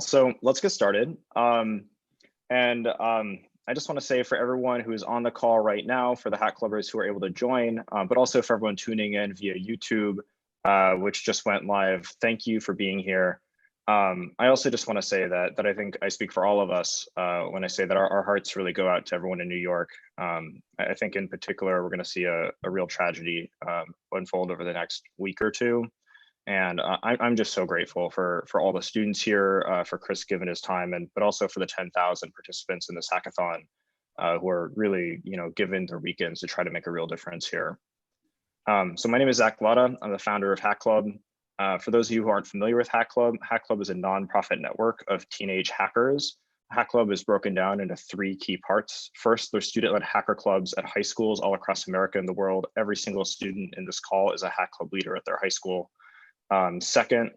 So let's get started. I just want to say for everyone who is on the call right now, for the Hack Clubbers who are able to join, but also for everyone tuning in via YouTube, which just went live, thank you for being here. I also just want to say that I think I speak for all of us when I say that our hearts really go out to everyone in New York. I think in particular, we're going to see a real tragedy unfold over the next week or two. And I'm just so grateful for all the students here, for Chris giving his time, but also for the 10,000 participants in this hackathon who are really, given their weekends to try to make a real difference here. So my name is Zach Lada. I'm the founder of Hack Club. For those of you who aren't familiar with Hack Club is a nonprofit network of teenage hackers. Hack Club is broken down into three key parts. First, there's student-led hacker clubs at high schools all across America and the world. Every single student in this call is a Hack Club leader at their high school. Second,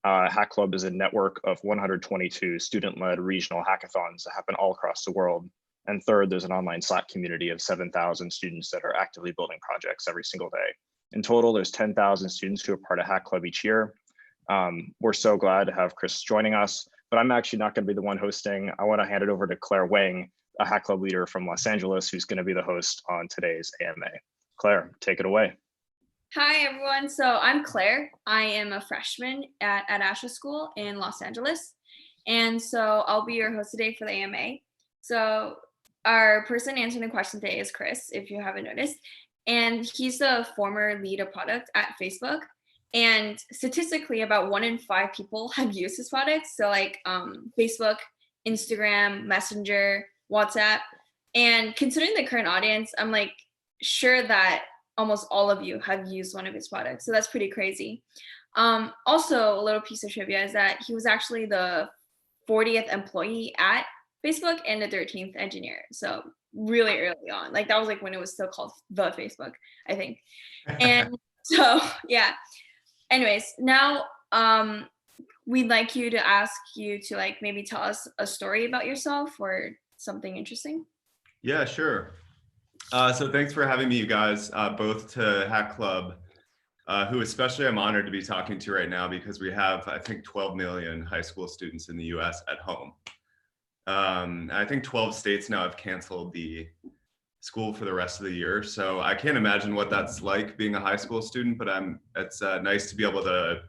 Hack Club is a network of 122 student-led regional hackathons that happen all across the world. And third, there's an online Slack community of 7,000 students that are actively building projects every single day. In total, there's 10,000 students who are part of Hack Club each year. We're so glad to have Chris joining us, but I'm actually not going to be the one hosting. I want to hand it over to Claire Wang, a Hack Club leader from Los Angeles, who's going to be the host on today's AMA. Claire, take it away. Hi, everyone. So I'm Claire. I am a freshman at Asha School in Los Angeles. And so I'll be your host today for the AMA. So our person answering the question today is Chris, if you haven't noticed. And he's the former lead of product at Facebook. And statistically, about 1 in 5 people have used his products. So like Facebook, Instagram, Messenger, WhatsApp. And considering the current audience, I'm like sure that almost all of you have used one of his products. So that's pretty crazy. Also, a little piece of trivia is that he was actually the 40th employee at Facebook and the 13th engineer. So really early on, like that was like when it was still called the Facebook, I think. And so, yeah. Anyways, now we'd like you to ask you to like maybe tell us a story about yourself or something interesting. Yeah, sure. So thanks for having me, you guys, both to Hack Club, who especially I'm honored to be talking to right now because we have, I think, 12 million high school students in the US at home. I think 12 states now have canceled the school for the rest of the year. So I can't imagine what that's like being a high school student, but it's nice to be able to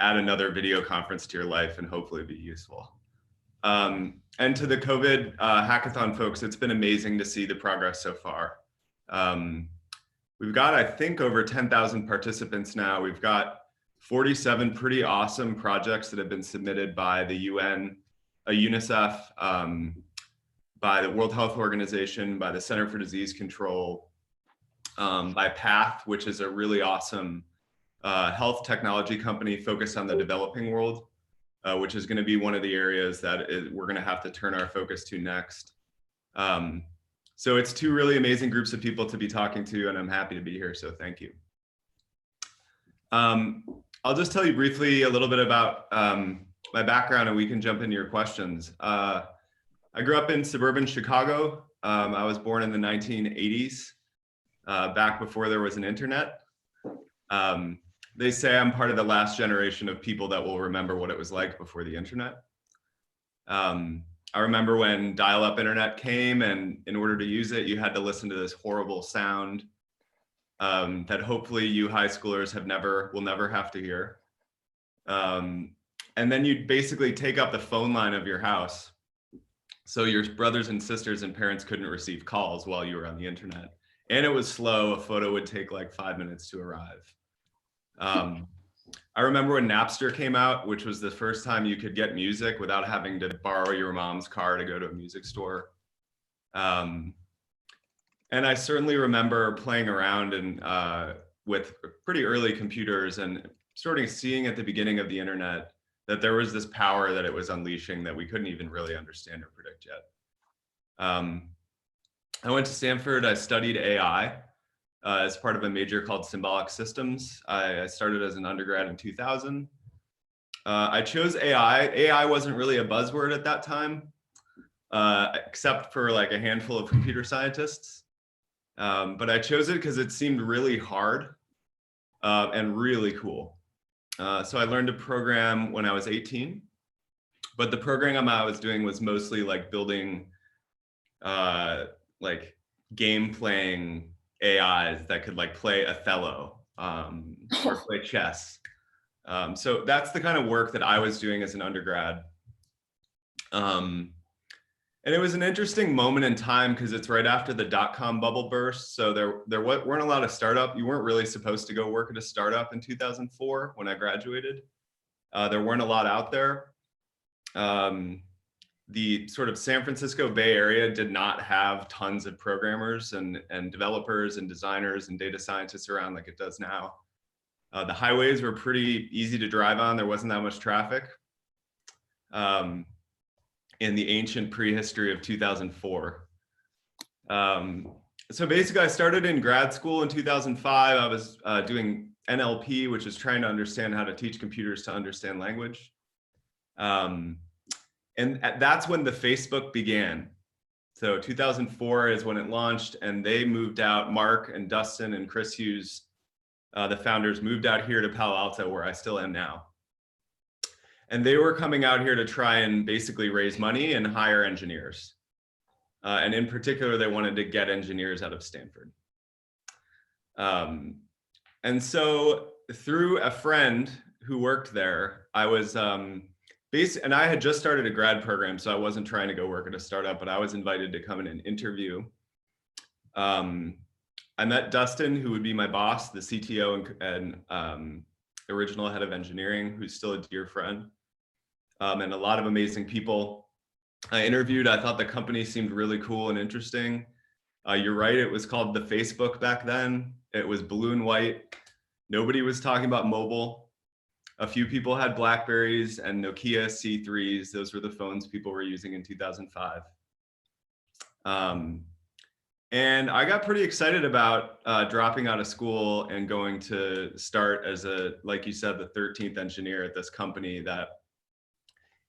add another video conference to your life and hopefully be useful. And to the COVID hackathon folks, it's been amazing to see the progress so far. We've got, I think, over 10,000 participants now. We've got 47 pretty awesome projects that have been submitted by the UN, UNICEF, by the World Health Organization, by the Center for Disease Control, by Path, which is a really awesome health technology company focused on the developing world. Which is going to be one of the areas that we're going to have to turn our focus to next. So it's two really amazing groups of people to be talking to, and I'm happy to be here, so thank you. I'll just tell you briefly a little bit about my background, and we can jump into your questions. I grew up in suburban Chicago. I was born in the 1980s, back before there was an internet. They say I'm part of the last generation of people that will remember what it was like before the internet. I remember when dial-up internet came, and in order to use it, you had to listen to this horrible sound that hopefully you high schoolers will never have to hear. And then you'd basically take up the phone line of your house. So your brothers and sisters and parents couldn't receive calls while you were on the internet. And it was slow. A photo would take like 5 minutes to arrive. I remember when Napster came out, which was the first time you could get music without having to borrow your mom's car to go to a music store. And I certainly remember playing around with pretty early computers and sort of seeing at the beginning of the internet that there was this power that it was unleashing that we couldn't even really understand or predict yet. I went to Stanford. I studied AI. As part of a major called Symbolic Systems. I started as an undergrad in 2000. I chose AI. AI wasn't really a buzzword at that time, except for like a handful of computer scientists. But I chose it because it seemed really hard and really cool. So I learned to program when I was 18. But the program I was doing was mostly like building like game playing AIs that could like play Othello or play chess. So that's the kind of work that I was doing as an undergrad. And it was an interesting moment in time because it's right after the dot-com bubble burst. So there weren't a lot of startup. You weren't really supposed to go work at a startup in 2004 when I graduated. There weren't a lot out there. The sort of San Francisco Bay Area did not have tons of programmers and developers and designers and data scientists around like it does now. The highways were pretty easy to drive on. There wasn't that much traffic. In the ancient prehistory of 2004. So basically I started in grad school in 2005. I was doing NLP, which is trying to understand how to teach computers to understand language. And that's when the Facebook began. So 2004 is when it launched, and they moved out, Mark and Dustin and Chris Hughes, the founders, moved out here to Palo Alto, where I still am now. And they were coming out here to try and basically raise money and hire engineers. And in particular, they wanted to get engineers out of Stanford. And so through a friend who worked there, I was and I had just started a grad program, so I wasn't trying to go work at a startup, but I was invited to come in and interview. I met Dustin, who would be my boss, the CTO and original head of engineering, who's still a dear friend, and a lot of amazing people. I interviewed, I thought the company seemed really cool and interesting. You're right, it was called the Facebook back then. It was blue and white. Nobody was talking about mobile. A few people had Blackberries and Nokia C3s. Those were the phones people were using in 2005. And I got pretty excited about dropping out of school and going to start as like you said, the 13th engineer at this company that,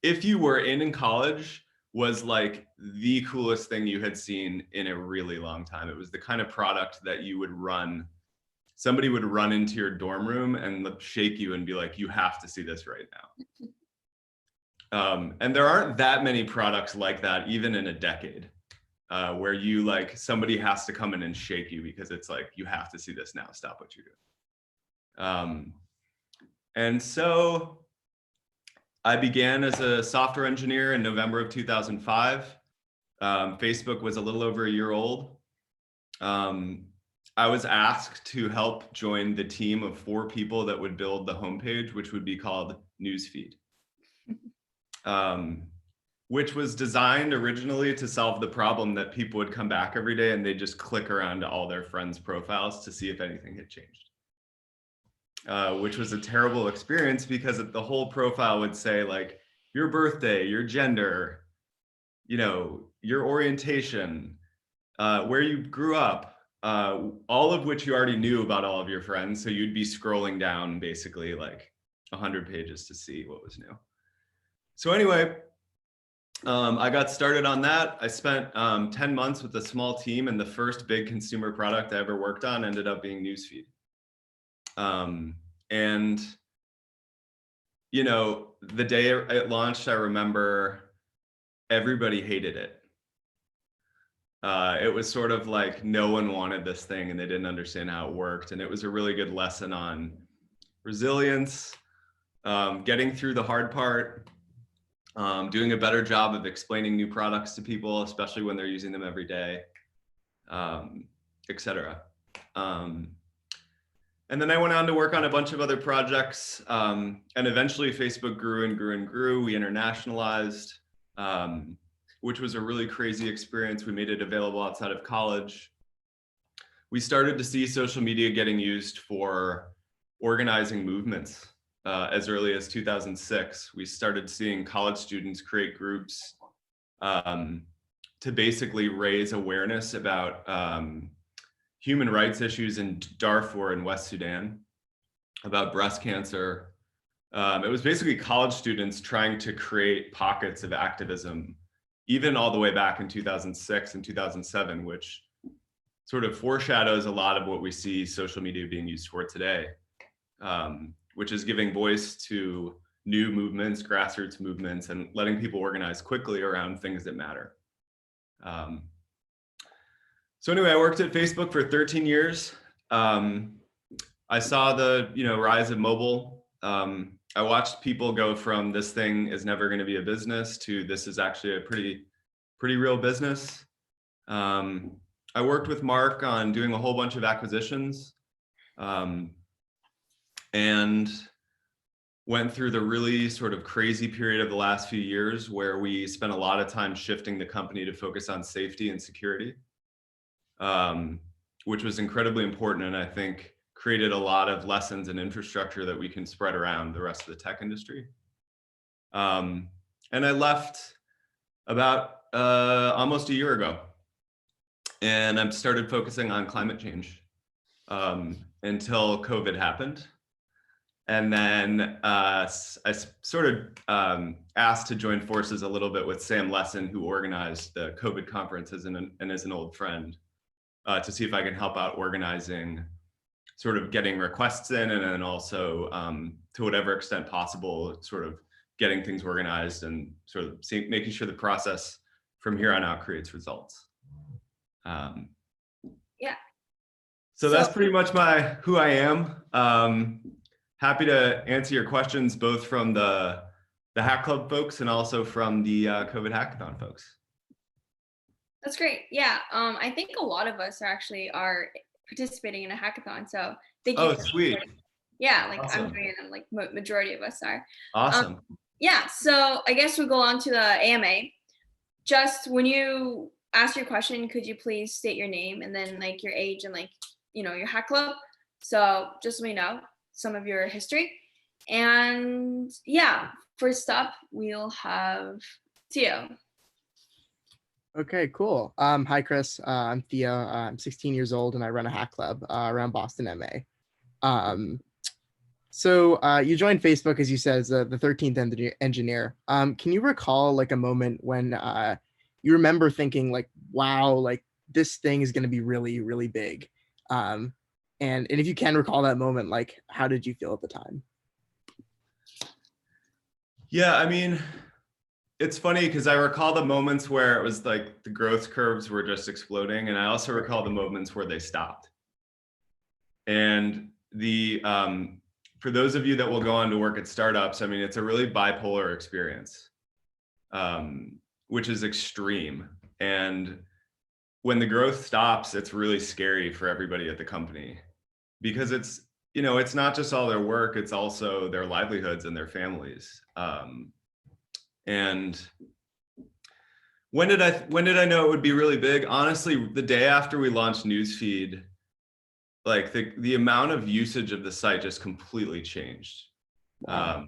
if you were in college, was like the coolest thing you had seen in a really long time. It was the kind of product that you would run. Somebody would run into your dorm room and shake you and be like, you have to see this right now. And there aren't that many products like that, even in a decade. Where you like somebody has to come in and shake you because it's like, you have to see this now, stop what you're doing. And so I began as a software engineer in November of 2005. Facebook was a little over a year old. I was asked to help join the team of 4 people that would build the homepage, which would be called Newsfeed. Which was designed originally to solve the problem that people would come back every day and they just click around to all their friends' profiles to see if anything had changed. Which was a terrible experience because the whole profile would say like your birthday, your gender, you know, your orientation, where you grew up, all of which you already knew about all of your friends. So you'd be scrolling down basically like 100 pages to see what was new. So anyway, I got started on that. I spent 10 months with a small team, and the first big consumer product I ever worked on ended up being Newsfeed. And, you know, the day it launched, I remember everybody hated it. It was sort of like no one wanted this thing and they didn't understand how it worked. And it was a really good lesson on resilience, getting through the hard part, doing a better job of explaining new products to people, especially when they're using them every day, et cetera. And then I went on to work on a bunch of other projects, and eventually Facebook grew and grew and grew. We internationalized, which was a really crazy experience. We made it available outside of college. We started to see social media getting used for organizing movements. As early as 2006, we started seeing college students create groups to basically raise awareness about human rights issues in Darfur in West Sudan, about breast cancer. It was basically college students trying to create pockets of activism, even all the way back in 2006 and 2007, which sort of foreshadows a lot of what we see social media being used for today. Which is giving voice to new movements, grassroots movements, and letting people organize quickly around things that matter. So anyway, I worked at Facebook for 13 years. I saw the rise of mobile. I watched people go from this thing is never going to be a business to this is actually a pretty real business. I worked with Mark on doing a whole bunch of acquisitions, and went through the really sort of crazy period of the last few years where we spent a lot of time shifting the company to focus on safety and security, which was incredibly important, and I think created a lot of lessons and infrastructure that we can spread around the rest of the tech industry. And I left about almost a year ago, and I started focusing on climate change until COVID happened. And then I sort of asked to join forces a little bit with Sam Lesson, who organized the COVID conference and is an old friend, to see if I can help out organizing, sort of getting requests in, and then also to whatever extent possible, sort of getting things organized and sort of making sure the process from here on out creates results. Yeah. So that's pretty much who I am. Happy to answer your questions, both from the Hack Club folks and also from the COVID Hackathon folks. That's great. Yeah, I think a lot of us are participating in a hackathon. So thank you. Oh, sweet. Yeah, like awesome. I'm doing it, like majority of us are. Awesome. Yeah, so I guess we'll go on to the AMA. Just when you ask your question, could you please state your name and then like your age and like, your hack club? So just so we know some of your history. And yeah, first up, we'll have Theo. Okay, cool. Hi, Chris. I'm Theo. I'm 16 years old and I run a hack club around Boston, MA. So you joined Facebook, as you said, as the 13th engineer. Can you recall like a moment when you remember thinking like, wow, like this thing is going to be really, really big? And if you can recall that moment, like how did you feel at the time? Yeah, I mean, it's funny because I recall the moments where it was like the growth curves were just exploding, and I also recall the moments where they stopped. And for those of you that will go on to work at startups, I mean, it's a really bipolar experience, which is extreme. And when the growth stops, it's really scary for everybody at the company, because it's not just all their work, it's also their livelihoods and their families. And when did I know it would be really big? Honestly, the day after we launched Newsfeed, like the amount of usage of the site just completely changed. Wow.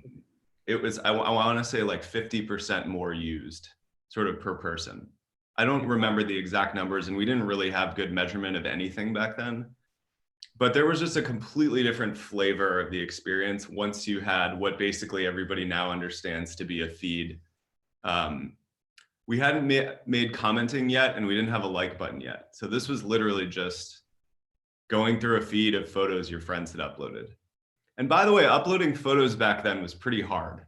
It was, I want to say like 50% more used sort of per person. I don't remember the exact numbers, and we didn't really have good measurement of anything back then. But there was just a completely different flavor of the experience once you had what basically everybody now understands to be a feed. We hadn't made commenting yet, and we didn't have a like button yet. So this was literally just going through a feed of photos your friends had uploaded. And by the way, uploading photos back then was pretty hard.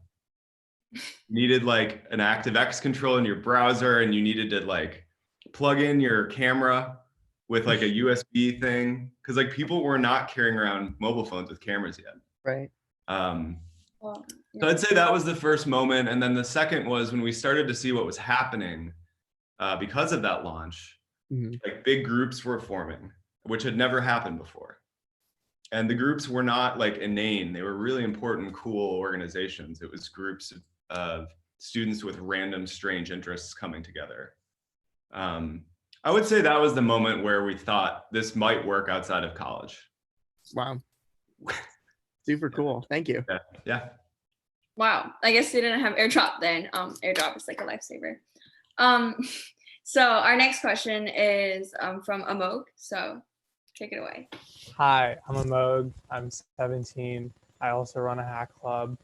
You needed like an ActiveX control in your browser, and you needed to like plug in your camera with like a USB thing, because like people were not carrying around mobile phones with cameras yet. Right. So I'd say that was the first moment. And then the second was when we started to see what was happening because of that launch. Mm-hmm. Like big groups were forming, which had never happened before. And the groups were not like inane. They were really important, cool organizations. It was groups of students with random, strange interests coming together. I would say that was the moment where we thought this might work outside of college. Wow. Super cool. Thank you. Yeah. Wow. I guess they didn't have AirDrop then. AirDrop is like a lifesaver. So our next question is from Amog. So take it away. Hi, I'm Amog. I'm 17. I also run a hack club.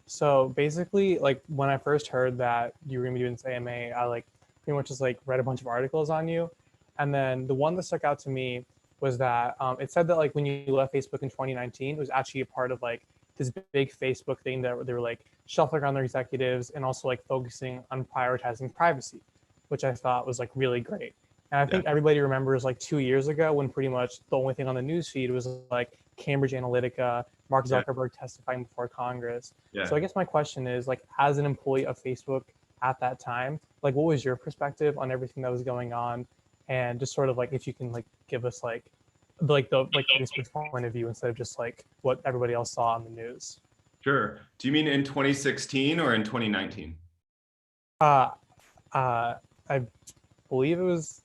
So basically, like when I first heard that you were gonna be doing this AMA, I like pretty much just like read a bunch of articles on you. And then the one that stuck out to me was that it said that like when you left Facebook in 2019, it was actually a part of like this big Facebook thing that they were like shuffling around their executives and also like focusing on prioritizing privacy, which I thought was like really great. And I think everybody remembers like 2 years ago when pretty much the only thing on the news feed was like Cambridge Analytica, Mark Zuckerberg testifying before Congress. So I guess my question is, like, as an employee of Facebook at that time, like, what was your perspective on everything that was going on? And just sort of like, if you can like give us like Facebook's point of view instead of just like what everybody else saw on the news. Sure. Do you mean in 2016 or in 2019? I believe it was,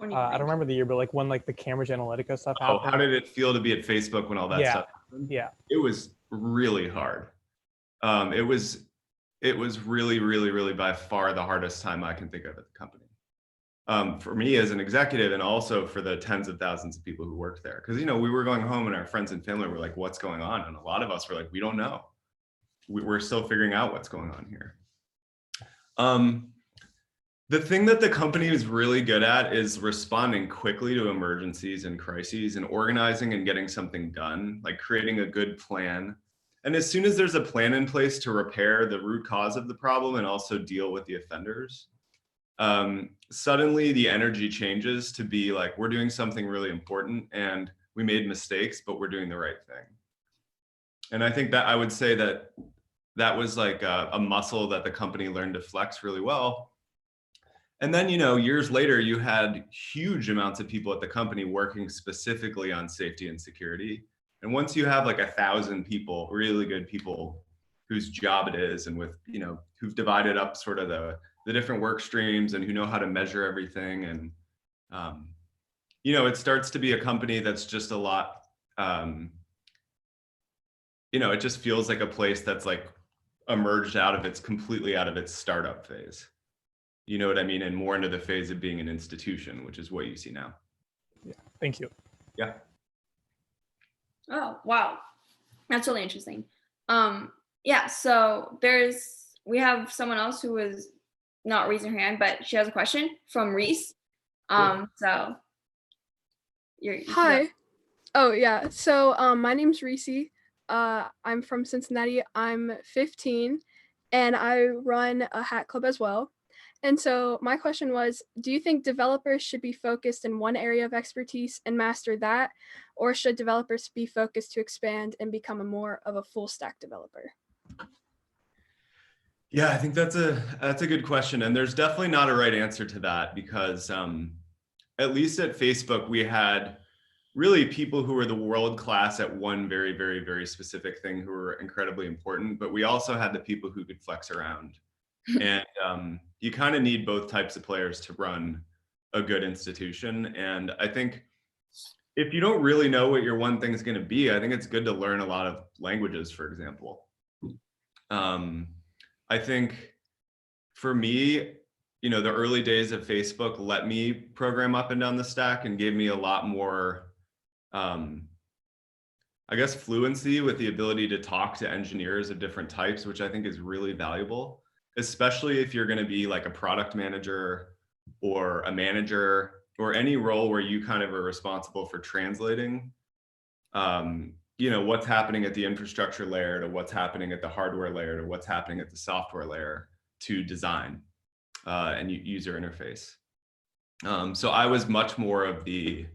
I don't remember the year, but like when like the Cambridge Analytica stuff happened. Oh, how did it feel to be at Facebook when all that stuff happened? Yeah. It was really hard. It was really, really, really by far the hardest time I can think of at the company. For me as an executive, and also for the tens of thousands of people who worked there. Because, you know, we were going home and our friends and family were like, what's going on? And a lot of us were like, we don't know. We're still figuring out what's going on here. The thing that the company is really good at is responding quickly to emergencies and crises and organizing and getting something done, like creating a good plan. And as soon as there's a plan in place to repair the root cause of the problem and also deal with the offenders, suddenly the energy changes to be like, we're doing something really important and we made mistakes, but we're doing the right thing. And I think that I would say that that was like a muscle that the company learned to flex really well. And then, you know, years later, you had huge amounts of people at the company working specifically on safety and security. And once you have like 1,000 people, really good people whose job it is, and with, you know, who've divided up sort of the different work streams and who know how to measure everything. And, you know, it starts to be a company that's just a lot, you know, it just feels like a place that's like emerged completely out of its startup phase. You know what I mean? And more into the phase of being an institution, which is what you see now. Yeah, thank you. Yeah. Oh, wow. That's really interesting. Yeah, so we have someone else who was not raising her hand, but she has a question from Reese. So Hi. Oh yeah. So my name's Reese. I'm from Cincinnati. I'm 15 and I run a hack club as well. And so my question was, do you think developers should be focused in one area of expertise and master that, or should developers be focused to expand and become more of a full stack developer? Yeah, I think that's a good question. And there's definitely not a right answer to that, because at least at Facebook, we had really people who were the world class at one very, very, very specific thing who were incredibly important, but we also had the people who could flex around. And you kind of need both types of players to run a good institution. And I think if you don't really know what your one thing is going to be, I think it's good to learn a lot of languages, for example. I think for me, you know, the early days of Facebook let me program up and down the stack and gave me a lot more, I guess, fluency with the ability to talk to engineers of different types, which I think is really valuable, especially if you're going to be like a product manager or a manager or any role where you kind of are responsible for translating, you know, what's happening at the infrastructure layer to what's happening at the hardware layer to what's happening at the software layer to design and user interface. So I was much more of the,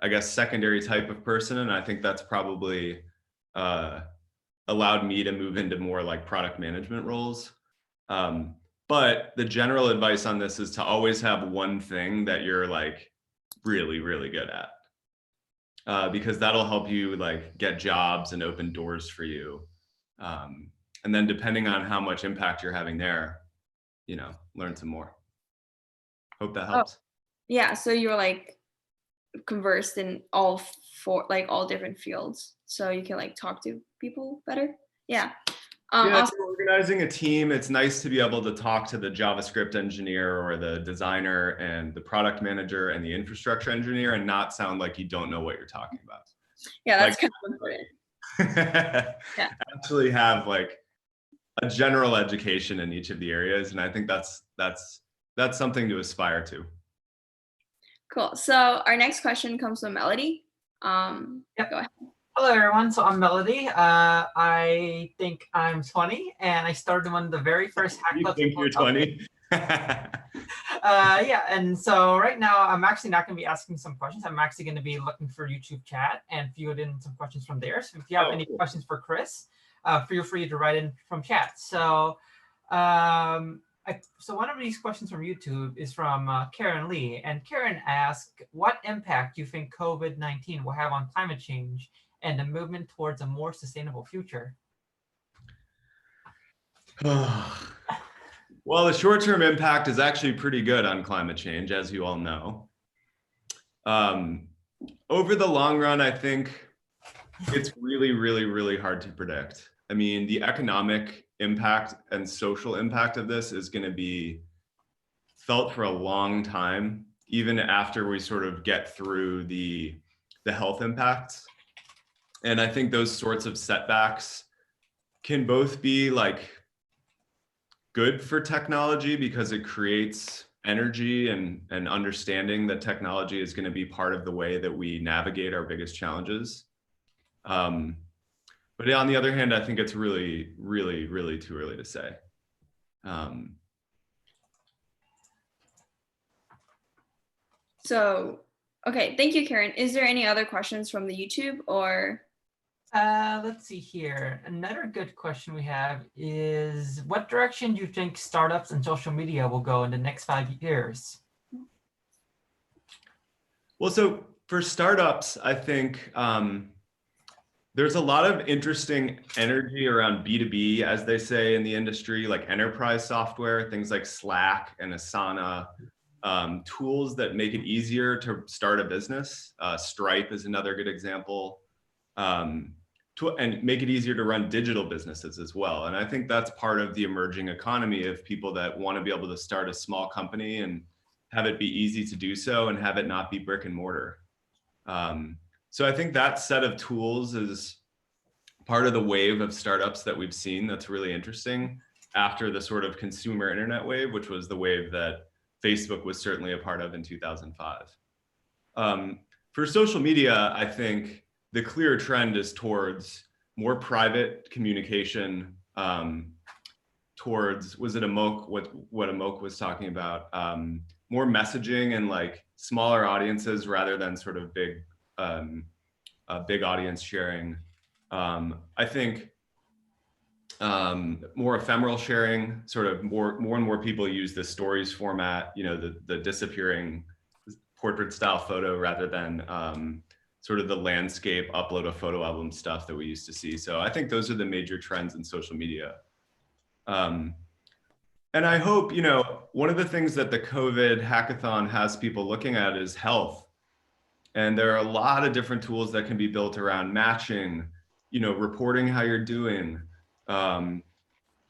I guess, secondary type of person. And I think that's probably allowed me to move into more like product management roles. But the general advice on this is to always have one thing that you're like really, really good at. Because that'll help you like get jobs and open doors for you. And then depending on how much impact you're having there, you know, learn some more. Hope that helps. Oh, yeah, so you were like conversed in all different fields, so you can like talk to people better. Yeah. Yeah, if you're organizing a team, it's nice to be able to talk to the JavaScript engineer or the designer and the product manager and the infrastructure engineer and not sound like you don't know what you're talking about. Yeah, that's like, kind of important. Yeah. Actually have like a general education in each of the areas. And I think that's something to aspire to. Cool. So our next question comes from Melody. Go ahead. Hello, everyone. So I'm Melody. I think I'm 20, and I started one of the very first hack clubs. You think you're 20? Yeah, and so right now I'm actually not going to be asking some questions. I'm actually going to be looking for YouTube chat and field in some questions from there. So if you have any questions for Chris, feel free to write in from chat. So, so one of these questions from YouTube is from Karen Lee, and Karen asked, "What impact do you think COVID-19 will have on climate change and the movement towards a more sustainable future?" Well, the short-term impact is actually pretty good on climate change, as you all know. Over the long run, I think it's really, really, really hard to predict. I mean, the economic impact and social impact of this is going to be felt for a long time, even after we sort of get through the health impacts. And I think those sorts of setbacks can both be like good for technology because it creates energy and understanding that technology is going to be part of the way that we navigate our biggest challenges. But on the other hand, I think it's really, really, really too early to say. So, okay, thank you, Karen. Is there any other questions from the YouTube or? Let's see here. Another good question we have is, what direction do you think startups and social media will go in the next 5 years? Well, so for startups, I think there's a lot of interesting energy around B2B, as they say in the industry, like enterprise software, things like Slack and Asana, tools that make it easier to start a business. Stripe is another good example. And make it easier to run digital businesses as well. And I think that's part of the emerging economy of people that want to be able to start a small company and have it be easy to do so and have it not be brick and mortar. So I think that set of tools is part of the wave of startups that we've seen that's really interesting after the sort of consumer internet wave, which was the wave that Facebook was certainly a part of in 2005. For social media, I think the clear trend is towards more private communication, towards, was it Amok, what Amok was talking about, more messaging and like smaller audiences rather than sort of big audience sharing. I think more ephemeral sharing, sort of more and more people use the stories format, you know, the disappearing portrait style photo rather than sort of the landscape upload a photo album stuff that we used to see. So I think those are the major trends in social media. And I hope, you know, one of the things that the COVID hackathon has people looking at is health. And there are a lot of different tools that can be built around matching, you know, reporting how you're doing,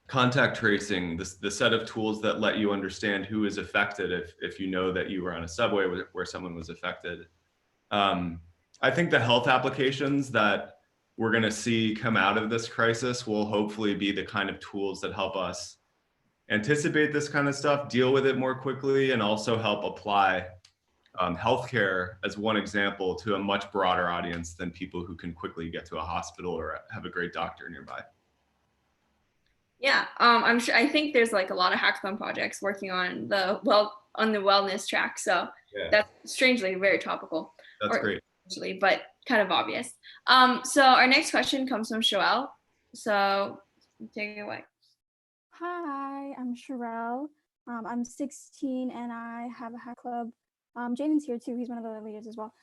contact tracing, the set of tools that let you understand who is affected if you know that you were on a subway where someone was affected. I think the health applications that we're going to see come out of this crisis will hopefully be the kind of tools that help us anticipate this kind of stuff, deal with it more quickly, and also help apply healthcare as one example to a much broader audience than people who can quickly get to a hospital or have a great doctor nearby. Yeah, I'm sure. I think there's like a lot of hackathon projects working on the wellness track. So yeah, that's strangely very topical. That's great. But kind of obvious. So our next question comes from Shoelle. So take it away. Hi, I'm Sherelle. I'm 16 and I have a hack club. Jaden's here too. He's one of the leaders as well.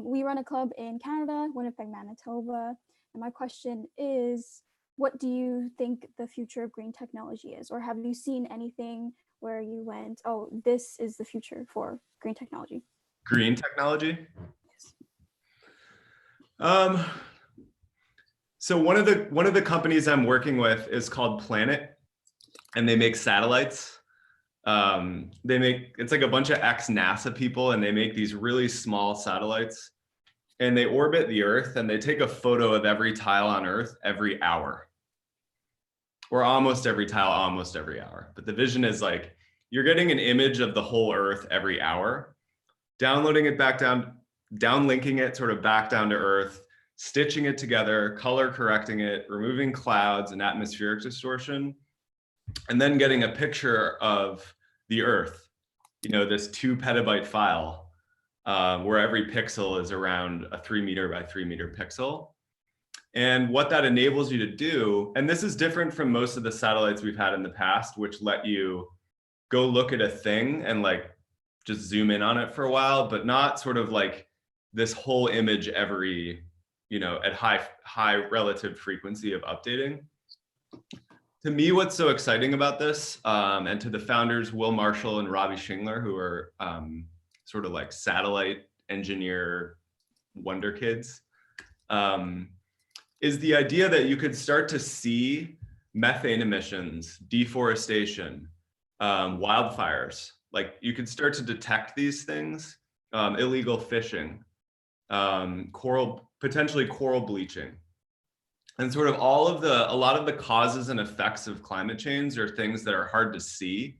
We run a club in Canada, Winnipeg, Manitoba. And my question is, what do you think the future of green technology is? Or have you seen anything where you went, oh, this is the future for green technology? Green technology? So one of the companies I'm working with is called Planet, and they make satellites. It's like a bunch of ex-NASA people, and they make these really small satellites, and they orbit the Earth, and they take a photo of every tile on Earth every hour, or almost every tile, almost every hour. But the vision is like, you're getting an image of the whole Earth every hour, downloading it back down, downlinking it sort of back down to Earth, stitching it together, color correcting it, removing clouds and atmospheric distortion, and then getting a picture of the Earth, this 2 petabyte file, where every pixel is around a 3 meter by 3 meter pixel. And what that enables you to do, and this is different from most of the satellites we've had in the past, which let you go look at a thing and like just zoom in on it for a while, but not sort of like this whole image every, at high relative frequency of updating. To me, what's so exciting about this, and to the founders, Will Marshall and Robbie Shingler, who are sort of like satellite engineer wonder kids, is the idea that you could start to see methane emissions, deforestation, wildfires. Like you could start to detect these things, illegal fishing, potentially coral bleaching. And sort of a lot of the causes and effects of climate change are things that are hard to see.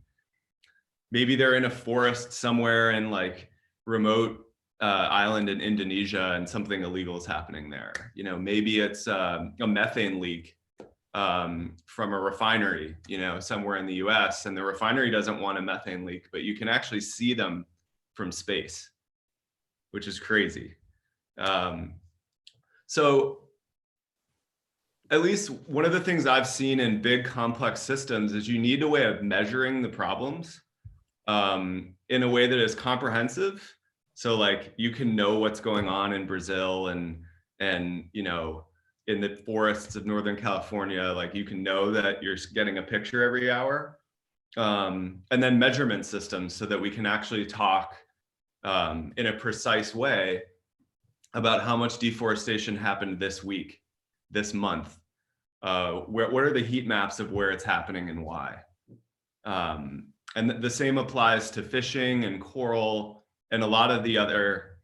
Maybe they're in a forest somewhere in like remote island in Indonesia and something illegal is happening there. Maybe it's a methane leak from a refinery, somewhere in the US, and the refinery doesn't want a methane leak, but you can actually see them from space, which is crazy. So at least one of the things I've seen in big complex systems is you need a way of measuring the problems in a way that is comprehensive. So like you can know what's going on in Brazil and in the forests of Northern California, like you can know that you're getting a picture every hour. And then measurement systems so that we can actually talk in a precise way about how much deforestation happened this week, this month. What are the heat maps of where it's happening and why? And the same applies to fishing and coral and a lot of the other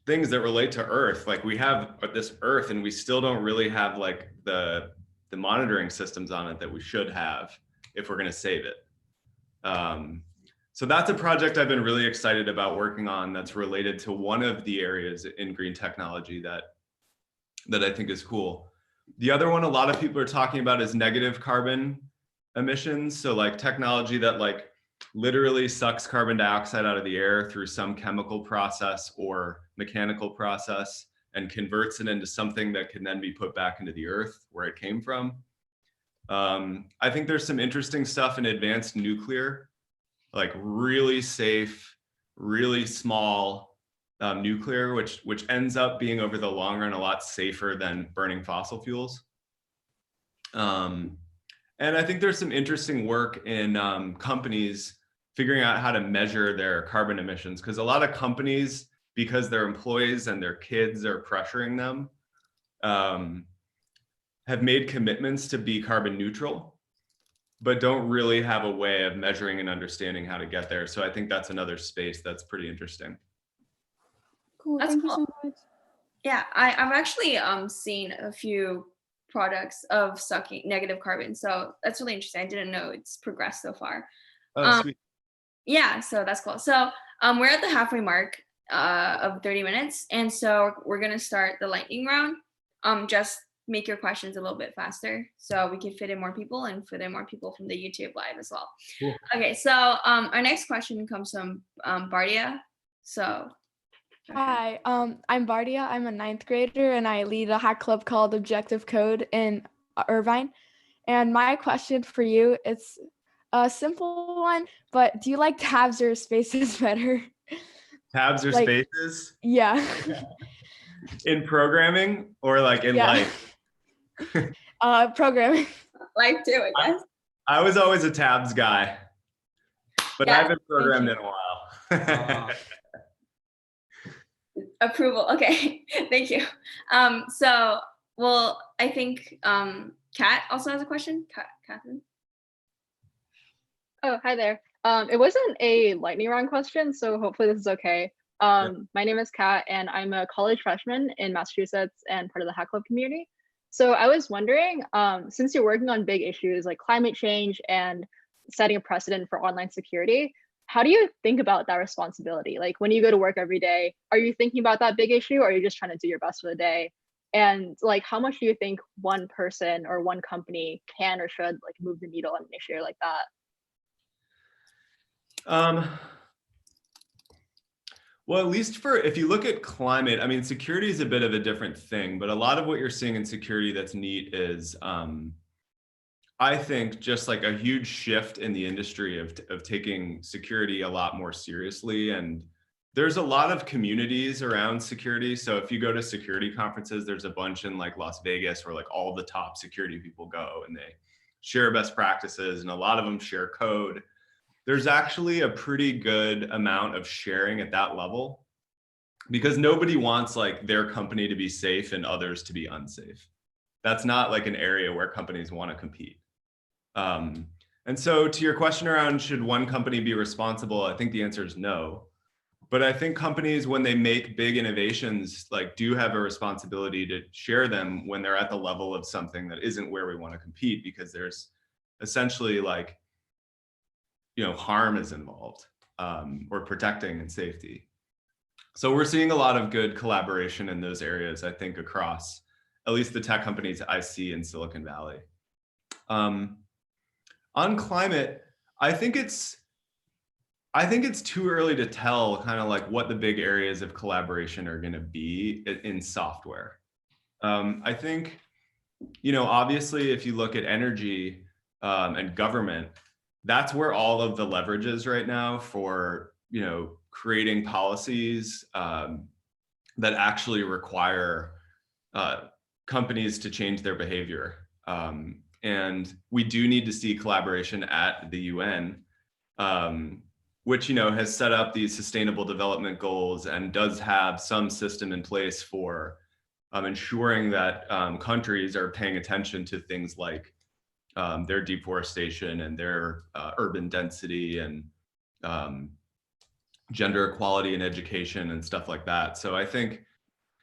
things that relate to Earth. Like we have this Earth and we still don't really have like the monitoring systems on it that we should have if we're going to save it. So that's a project I've been really excited about working on that's related to one of the areas in green technology that I think is cool. The other one a lot of people are talking about is negative carbon emissions. So like technology that like literally sucks carbon dioxide out of the air through some chemical process or mechanical process and converts it into something that can then be put back into the earth where it came from. I think there's some interesting stuff in advanced nuclear, like really safe, really small nuclear, which ends up being over the long run a lot safer than burning fossil fuels. And I think there's some interesting work in companies figuring out how to measure their carbon emissions, because a lot of companies, because their employees and their kids are pressuring them, have made commitments to be carbon neutral, but don't really have a way of measuring and understanding how to get there. So I think that's another space that's pretty interesting. Cool. That's Thank cool. you so much. Yeah, I've actually seen a few products of sucking negative carbon. So that's really interesting. I didn't know it's progressed so far. Oh, sweet. Yeah, so that's cool. So we're at the halfway mark of 30 minutes. And so we're going to start the lightning round. Just make your questions a little bit faster so we can fit in more people and fit in more people from the YouTube live as well. Cool. Okay, so our next question comes from Bardia. So hi, I'm Bardia. I'm a 9th grader and I lead a hack club called Objective Code in Irvine. And my question for you, it's a simple one, but do you like tabs or spaces better? Tabs or spaces? Yeah. In programming or like in life? Programming. Life too, I guess. I was always a tabs guy, but I haven't programmed in a while. Approval. Okay, thank you. So, well, I think Kat also has a question. Catherine. Oh, hi there. It wasn't a lightning round question, so hopefully this is okay. My name is Kat, and I'm a college freshman in Massachusetts and part of the Hack Club community. So I was wondering, since you're working on big issues like climate change and setting a precedent for online security, how do you think about that responsibility? Like when you go to work every day, are you thinking about that big issue, or are you just trying to do your best for the day? And like, how much do you think one person or one company can or should like move the needle on an issue like that? Well, at least for, if you look at climate, I mean, security is a bit of a different thing, but a lot of what you're seeing in security that's neat is, I think, just like a huge shift in the industry of taking security a lot more seriously. And there's a lot of communities around security. So if you go to security conferences, there's a bunch in like Las Vegas where like all the top security people go and they share best practices, and a lot of them share code. There's actually a pretty good amount of sharing at that level, because nobody wants like their company to be safe and others to be unsafe. That's not like an area where companies want to compete. And so to your question around should one company be responsible, I think the answer is no. But I think companies, when they make big innovations, like do have a responsibility to share them when they're at the level of something that isn't where we want to compete, because there's essentially like, you know, harm is involved, or protecting and safety. So we're seeing a lot of good collaboration in those areas, I think, across at least the tech companies I see in Silicon Valley. On climate, I think it's too early to tell kind of like what the big areas of collaboration are going to be in software. I think, you know, obviously, if you look at energy and government, that's where all of the leverage is right now for, you know, creating policies that actually require companies to change their behavior. And we do need to see collaboration at the UN, which, you know, has set up these sustainable development goals and does have some system in place for ensuring that countries are paying attention to things like their deforestation and their urban density and gender equality in education and stuff like that. So I think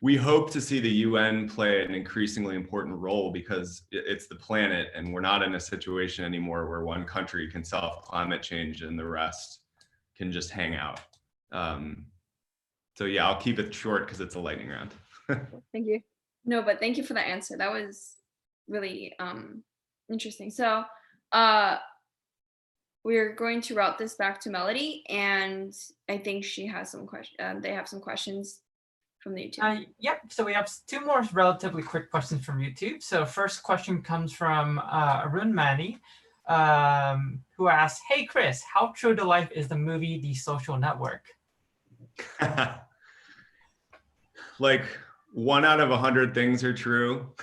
we hope to see the UN play an increasingly important role, because it's the planet and we're not in a situation anymore where one country can solve climate change and the rest can just hang out. So yeah, I'll keep it short because it's a lightning round. Thank you. No, but thank you for that answer. That was really interesting. So we're going to route this back to Melody, and I think she has some questions. They have some questions from the YouTube. Yep. So we have two more relatively quick questions from YouTube. So first question comes from Arun Mani, who asks, "Hey Chris, how true to life is the movie The Social Network?" Like 1 out of 100 things are true.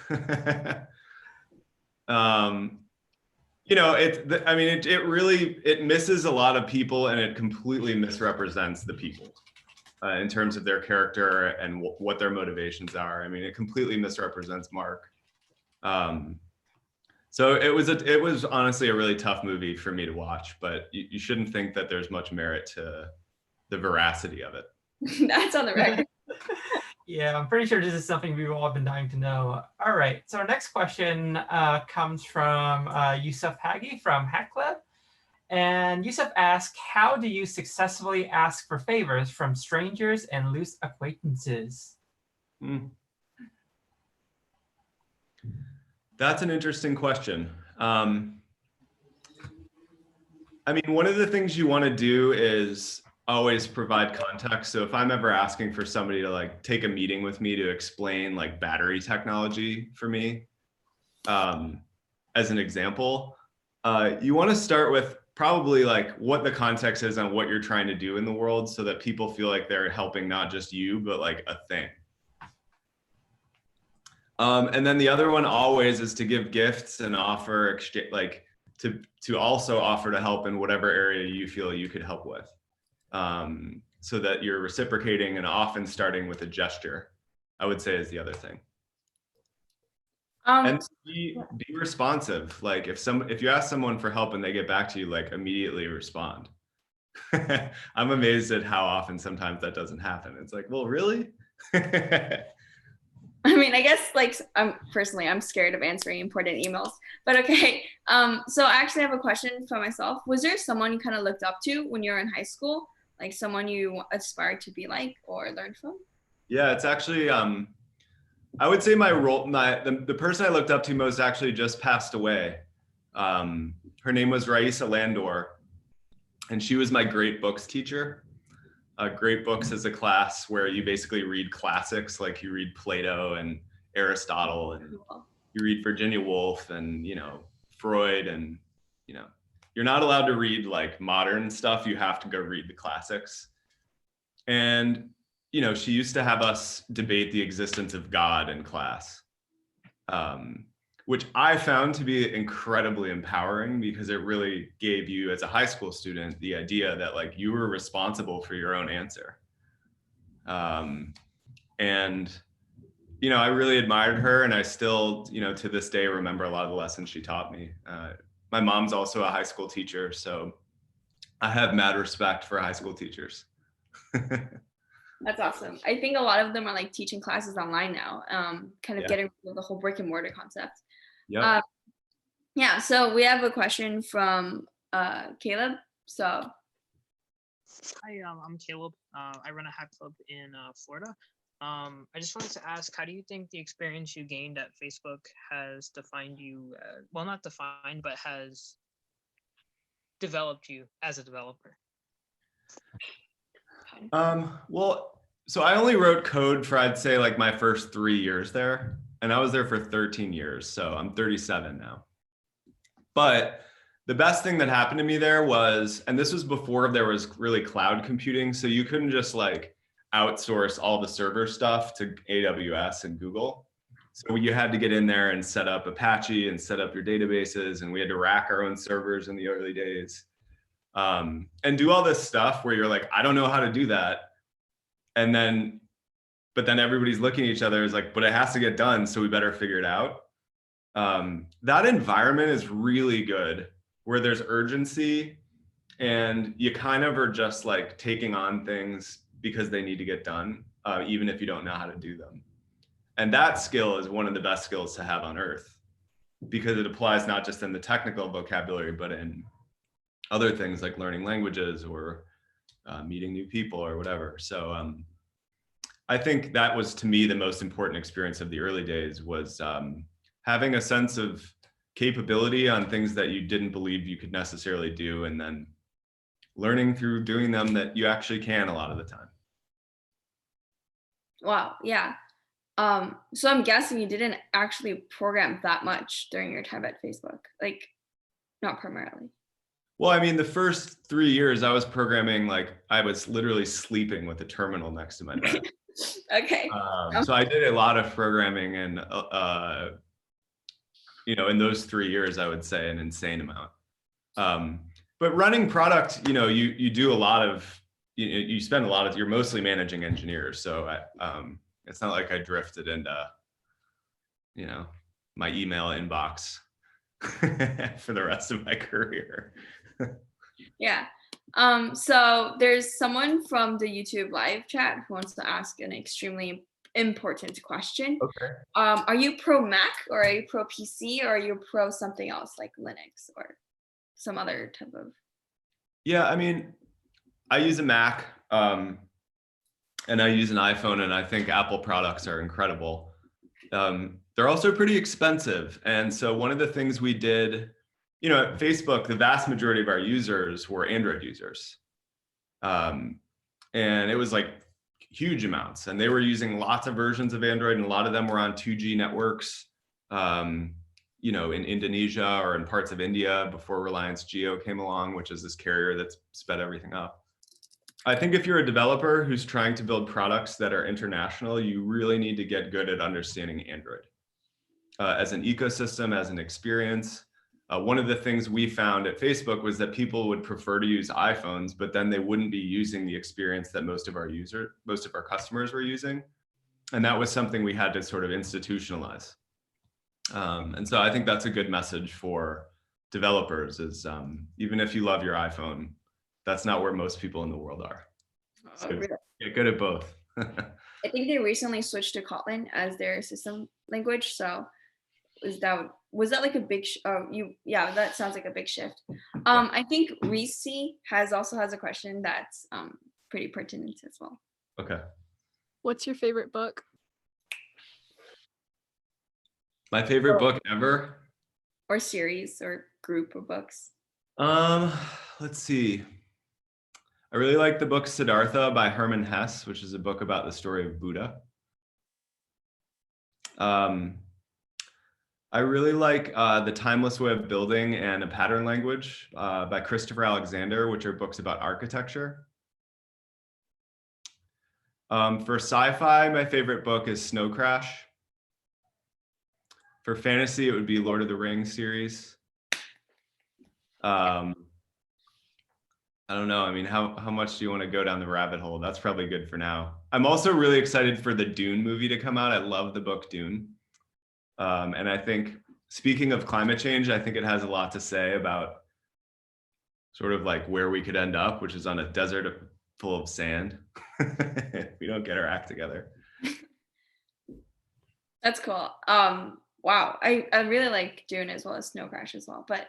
You know, I mean, it really misses a lot of people, and it completely misrepresents the people in terms of their character and what their motivations are. I mean, it completely misrepresents Mark. So it was honestly a really tough movie for me to watch, but you shouldn't think that there's much merit to the veracity of it. That's on the record. Yeah, I'm pretty sure this is something we've all been dying to know. All right, so our next question comes from Yusuf Hagi from Hack Club. And Yusuf asks, how do you successfully ask for favors from strangers and loose acquaintances? That's an interesting question. I mean, one of the things you want to do is always provide context. So if I'm ever asking for somebody to like take a meeting with me to explain like battery technology for me, as an example, you want to start with probably like what the context is on what you're trying to do in the world, so that people feel like they're helping not just you, but like a thing. And then the other one always is to give gifts and offer like to also offer to help in whatever area you feel you could help with. So that you're reciprocating, and often starting with a gesture, I would say, is the other thing. And be responsive. Like if you ask someone for help and they get back to you, like immediately respond. I'm amazed at how often sometimes that doesn't happen. It's like, well, really? I mean, I guess like I'm scared of answering important emails, but okay. So I actually have a question for myself. Was there someone you kind of looked up to when you were in high school? Like someone you aspired to be like or learn from? Yeah, it's actually, I would say my role, the person I looked up to most actually just passed away. Her name was Raisa Landor, and she was my great books teacher. Great books is a class where you basically read classics, like you read Plato and Aristotle, and you read Virginia Woolf and, you know, Freud, and, you know, you're not allowed to read like modern stuff. You have to go read the classics. And, you know, she used to have us debate the existence of God in class, which I found to be incredibly empowering, because it really gave you as a high school student the idea that like you were responsible for your own answer. And, you know, I really admired her, and I still, you know, to this day remember a lot of the lessons she taught me. My mom's also a high school teacher, so I have mad respect for high school teachers. That's awesome. I think a lot of them are like teaching classes online now, kind of getting rid of the whole brick and mortar concept. Yep. Yeah, so we have a question from Caleb. So, hi, I'm Caleb. I run a hack club in Florida. I just wanted to ask, how do you think the experience you gained at Facebook has defined you, well, not defined, but has developed you as a developer? Well, so I only wrote code for, I'd say, like my first 3 years there, and I was there for 13 years. So I'm 37 now. But the best thing that happened to me there was, and this was before there was really cloud computing, so you couldn't just like outsource all the server stuff to AWS and Google. So you had to get in there and set up Apache and set up your databases, and we had to rack our own servers in the early days. And do all this stuff where you're like, I don't know how to do that. And then, but then everybody's looking at each other is like, but it has to get done, so we better figure it out. That environment is really good, where there's urgency and you kind of are just like taking on things because they need to get done, even if you don't know how to do them. And that skill is one of the best skills to have on earth, because it applies not just in the technical vocabulary, but in other things like learning languages or meeting new people or whatever. So I think that was, to me, the most important experience of the early days was having a sense of capability on things that you didn't believe you could necessarily do, and then learning through doing them that you actually can a lot of the time. wow, yeah. So I'm guessing you didn't actually program that much during your time at Facebook, like not primarily. Well, I mean, the first 3 years I was programming, like I was literally sleeping with a terminal next to my bed. Okay. So I did a lot of programming, and you know, in those 3 years, I would say an insane amount. But running product, you know, you do a lot of, you spend a lot of, you're mostly managing engineers. So it's not like I drifted into, you know, my email inbox for the rest of my career. Yeah. So there's someone from the YouTube live chat who wants to ask an extremely important question. Okay. Are you pro Mac, or are you pro PC, or are you pro something else like Linux or some other type of? Yeah, I mean, I use a Mac and I use an iPhone, and I think Apple products are incredible. They're also pretty expensive. And so one of the things we did, you know, at Facebook, the vast majority of our users were Android users. And it was like huge amounts, and they were using lots of versions of Android, and a lot of them were on 2G networks, you know, in Indonesia or in parts of India before Reliance Jio came along, which is this carrier that's sped everything up. I think if you're a developer who's trying to build products that are international, you really need to get good at understanding Android as an ecosystem, as an experience. One of the things we found at Facebook was that people would prefer to use iPhones, but then they wouldn't be using the experience that most of our customers were using. And that was something we had to sort of institutionalize. And so I think that's a good message for developers is even if you love your iPhone, that's not where most people in the world are. So Really? get good at both. I think they recently switched to Kotlin as their system language. So was that like a big yeah, that sounds like a big shift. I think Reese also has a question that's pretty pertinent as well. Okay. What's your favorite book? My favorite book ever? Or series or group of books? Let's see. I really like the book Siddhartha by Hermann Hesse, which is a book about the story of Buddha. I really like The Timeless Way of Building and A Pattern Language by Christopher Alexander, which are books about architecture. For sci-fi, my favorite book is Snow Crash. For fantasy, it would be Lord of the Rings series. I don't know. I mean, how much do you want to go down the rabbit hole? That's probably good for now. I'm also really excited for the Dune movie to come out. I love the book Dune. And I think, speaking of climate change, I think it has a lot to say about sort of like where we could end up, which is on a desert full of sand if we don't get our act together. That's cool. Wow, I really like Dune as well as Snow Crash as well. But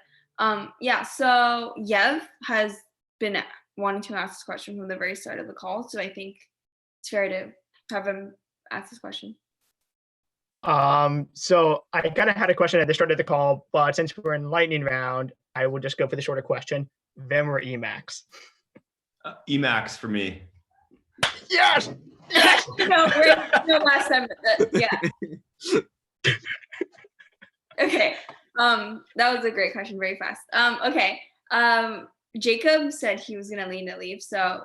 yeah, so Yev has been wanting to ask this question from the very start of the call, so I think it's fair to have him ask this question. So I kind of had a question at the start of the call, but since we're in lightning round, I will just go for the shorter question. Vim or Emacs? Emacs for me. Yes! No, last time. Yeah. Okay. That was a great question. Very fast. Okay. Jacob said he was gonna leave, so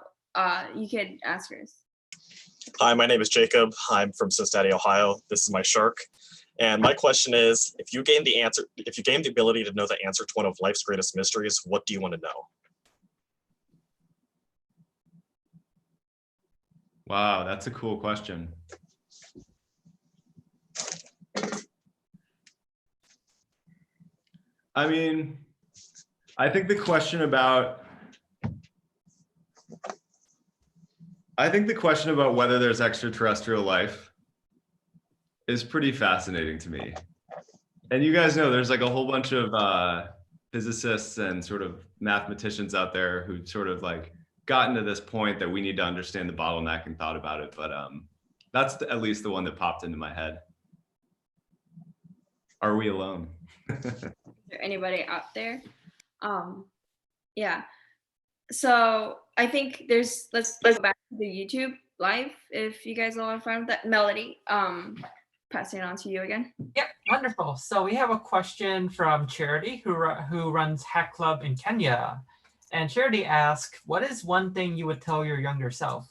you could ask yours. Hi, my name is Jacob. I'm from Cincinnati, Ohio. This is my shark. And my question is, if you gain the ability to know the answer to one of life's greatest mysteries, what do you want to know? Wow, that's a cool question. I mean, I think the question about whether there's extraterrestrial life is pretty fascinating to me. And you guys know there's like a whole bunch of physicists and sort of mathematicians out there who've sort of like gotten to this point that we need to understand the bottleneck and thought about it. But that's at least the one that popped into my head. Are we alone? Is there anybody out there? Yeah. So I think let's go back to the YouTube live if you guys all are fine with that. Melody, passing it on to you again. Yep, wonderful. So we have a question from Charity who runs Hack Club in Kenya. And Charity asks, what is one thing you would tell your younger self?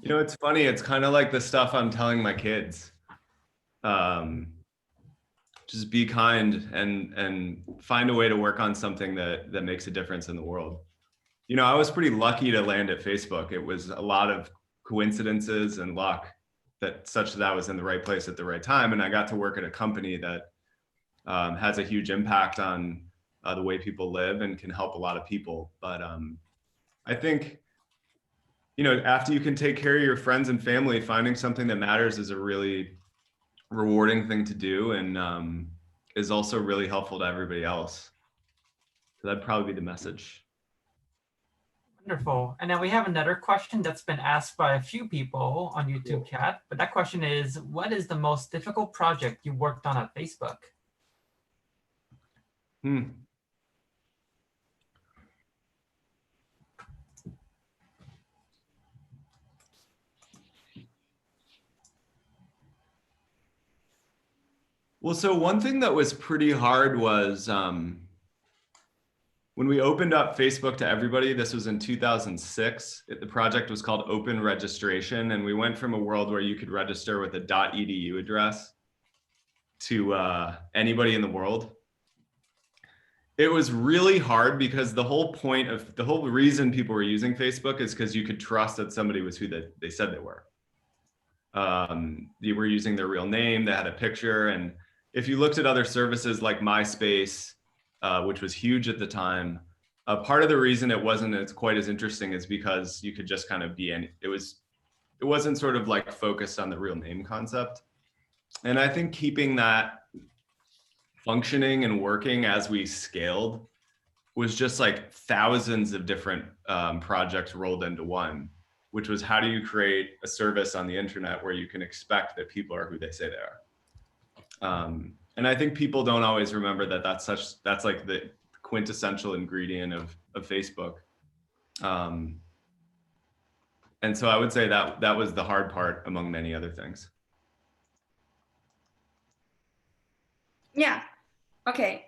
You know, it's funny. It's kind of like the stuff I'm telling my kids. Just be kind and find a way to work on something that makes a difference in the world. You know, I was pretty lucky to land at Facebook. It was a lot of coincidences and luck such that I was in the right place at the right time. And I got to work at a company that has a huge impact on the way people live and can help a lot of people. But I think, you know, after you can take care of your friends and family, finding something that matters is a really rewarding thing to do and is also really helpful to everybody else. So that'd probably be the message. Wonderful. And then we have another question that's been asked by a few people on YouTube chat. But that question is, what is the most difficult project you worked on at Facebook? Well, so one thing that was pretty hard was when we opened up Facebook to everybody. This was in 2006. The project was called Open Registration, and we went from a world where you could register with a .edu address to anybody in the world. It was really hard because the whole reason people were using Facebook is because you could trust that somebody was who they said they were. They were using their real name, they had a picture, and if you looked at other services like MySpace, which was huge at the time, part of the reason it wasn't quite as interesting is because you could just kind of be in, it wasn't sort of like focused on the real name concept. And I think keeping that functioning and working as we scaled was just like thousands of different projects rolled into one, which was how do you create a service on the internet where you can expect that people are who they say they are. And I think people don't always remember that that's like the quintessential ingredient of Facebook. And so I would say that was the hard part among many other things. Yeah. Okay.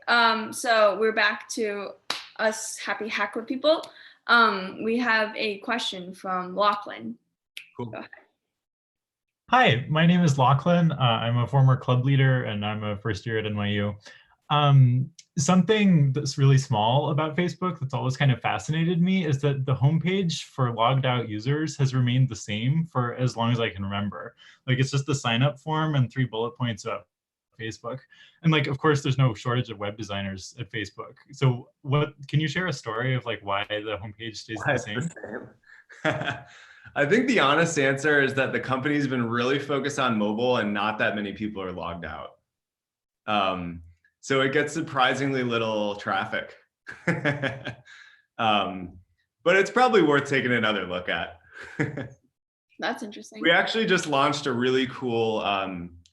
So we're back to us happy Hack Club people. We have a question from Lachlan. Cool. Go ahead. Hi, my name is Lachlan. I'm a former club leader and I'm a first year at NYU. Something that's really small about Facebook that's always kind of fascinated me is that the homepage for logged out users has remained the same for as long as I can remember. Like it's just the sign up form and 3 bullet points about Facebook. And like, of course, there's no shortage of web designers at Facebook. So what, can you share a story of like why the homepage stays the same? I think the honest answer is that the company's been really focused on mobile and not that many people are logged out. So it gets surprisingly little traffic. But it's probably worth taking another look at. That's interesting. We actually just launched a really cool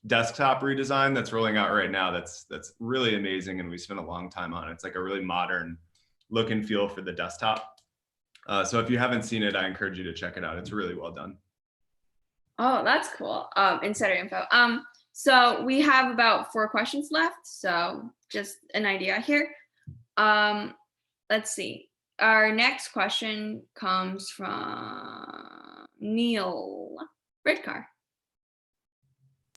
desktop redesign that's rolling out right now. That's really amazing, and we spent a long time on it. It's like a really modern look and feel for the desktop. So if you haven't seen it, I encourage you to check it out. It's really well done. Oh, that's cool. Insider info. So we have about 4 questions left. So just an idea here. Let's see. Our next question comes from Neil Redcar.